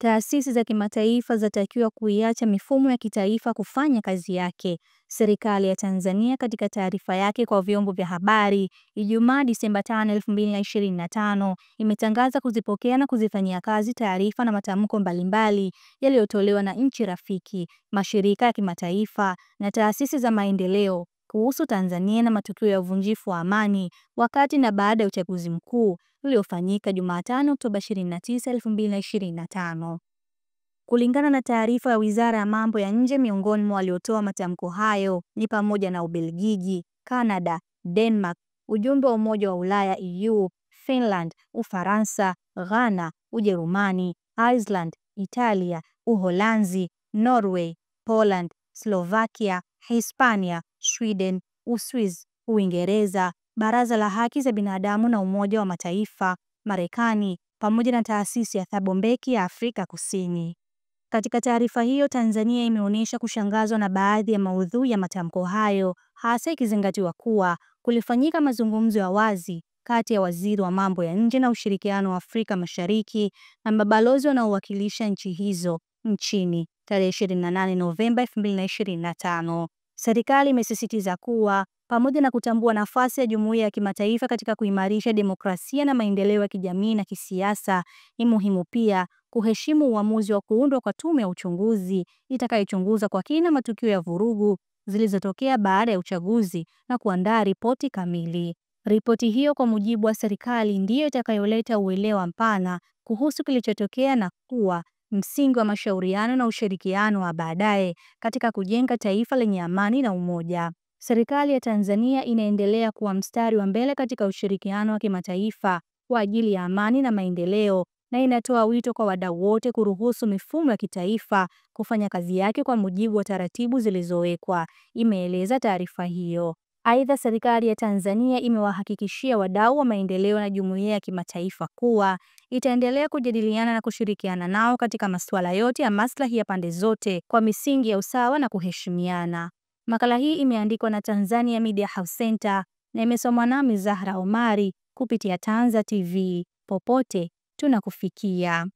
Taasisi za kimataifa zatakiwa kuiacha mifumo ya kitaifa kufanya kazi yake. Serikali ya Tanzania katika taarifa yake kwa vyombo vya habari Ijumaa Disemba 5, 2025 imetangaza kuzipokea na kuzifanyia kazi taarifa na matamko mbalimbali yaliyotolewa na nchi rafiki, mashirika ya kimataifa na taasisi za maendeleo kuhusu Tanzania na matukio ya uvunjifu wa amani wakati na baada ya uchaguzi mkuu uliofanyika Jumatano Oktoba 29, 2025. Kulingana na taarifa ya Wizara ya Mambo ya Nje, miongoni mwa waliotoa matamko hayo ni pamoja na Ubelgiji, Canada, Denmark, ujumbe wa Umoja wa Ulaya EU, Finland, Ufaransa, Ghana, Ujerumani, Iceland, Italia, Uholanzi, Norway, Poland, Slovakia, Hispania, Sweden, Uswizi, Uingereza, Baraza la Haki za Binadamu na Umoja wa Mataifa, Marekani, pamoja na taasisi ya Thabo Mbeki ya Afrika Kusini. Katika taarifa hiyo, Tanzania imeonyesha kushangazwa na baadhi ya maudhui ya matamko hayo, hasa ikizingatiwa kuwa kulifanyika mazungumzo ya wazi kati ya waziri wa mambo ya nje na ushirikiano wa Afrika Mashariki na mabalozi wanaowakilisha nchi hizo nchini tarehe 28 Novemba 2025. Serikali imesisitiza kuwa pamoja na kutambua nafasi ya jumuiya ya kimataifa katika kuimarisha demokrasia na maendeleo ya kijamii na kisiasa, ni muhimu pia kuheshimu uamuzi wa kuundwa kwa tume ya uchunguzi itakayochunguza kwa kina matukio ya vurugu zilizotokea baada ya uchaguzi na kuandaa ripoti kamili. Ripoti hiyo, kwa mujibu wa serikali, ndiyo itakayoleta uelewa mpana kuhusu kilichotokea na kuwa msingi wa mashauriano na ushirikiano wa baadaye katika kujenga taifa lenye amani na umoja. Serikali ya Tanzania inaendelea kuwa mstari wa mbele katika ushirikiano wa kimataifa kwa ajili ya amani na maendeleo, na inatoa wito kwa wadau wote kuruhusu mifumo ya kitaifa kufanya kazi yake kwa mujibu wa taratibu zilizowekwa, imeeleza taarifa hiyo. Aidha, serikali ya Tanzania imewahakikishia wadau wa maendeleo na jumuiya ya kimataifa kuwa itaendelea kujadiliana na kushirikiana nao katika masuala yote ya maslahi ya pande zote kwa misingi ya usawa na kuheshimiana. Makala hii imeandikwa na Tanzania Media House Center na imesomwa nami Zahra Omari kupitia Tanza TV. Popote tunakufikia.